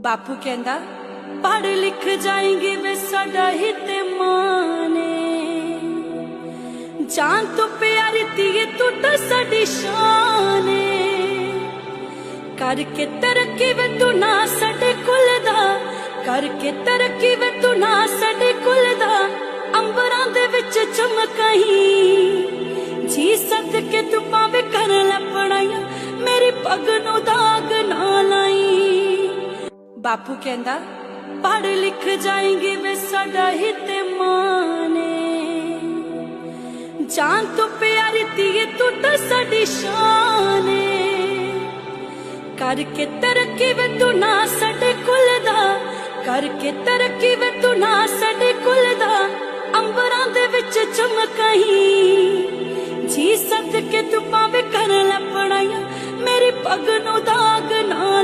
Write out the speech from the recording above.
बापू कहंदा पढ़ लिख जाएंगे वे साडा ही ते माने, जान तो प्यारी तीए टूटा साडी शान करके तरक्की वे तू ना साडे कुल दा, करके तरक्की वे तू ना साडे कुल दा, अंबरां दे विच चमकाई जी सदके तू पावे कर लै पढ़ाइयां, मेरी पग नू दाग ना लाई। बापू कहंदा पढ़ लिख जाएंगे वे साडा ही ते माने, जान तो प्यारी तीए टूटा साडी शान करके तरक्की वे तू ना साडे कुल दा, करके तरक्की वे तू ना साडे कुल दा, अंबरां दे विच चमकाई जी सदके तू पावे कर लै पढ़ाइयां, मेरी पग नू दाग ना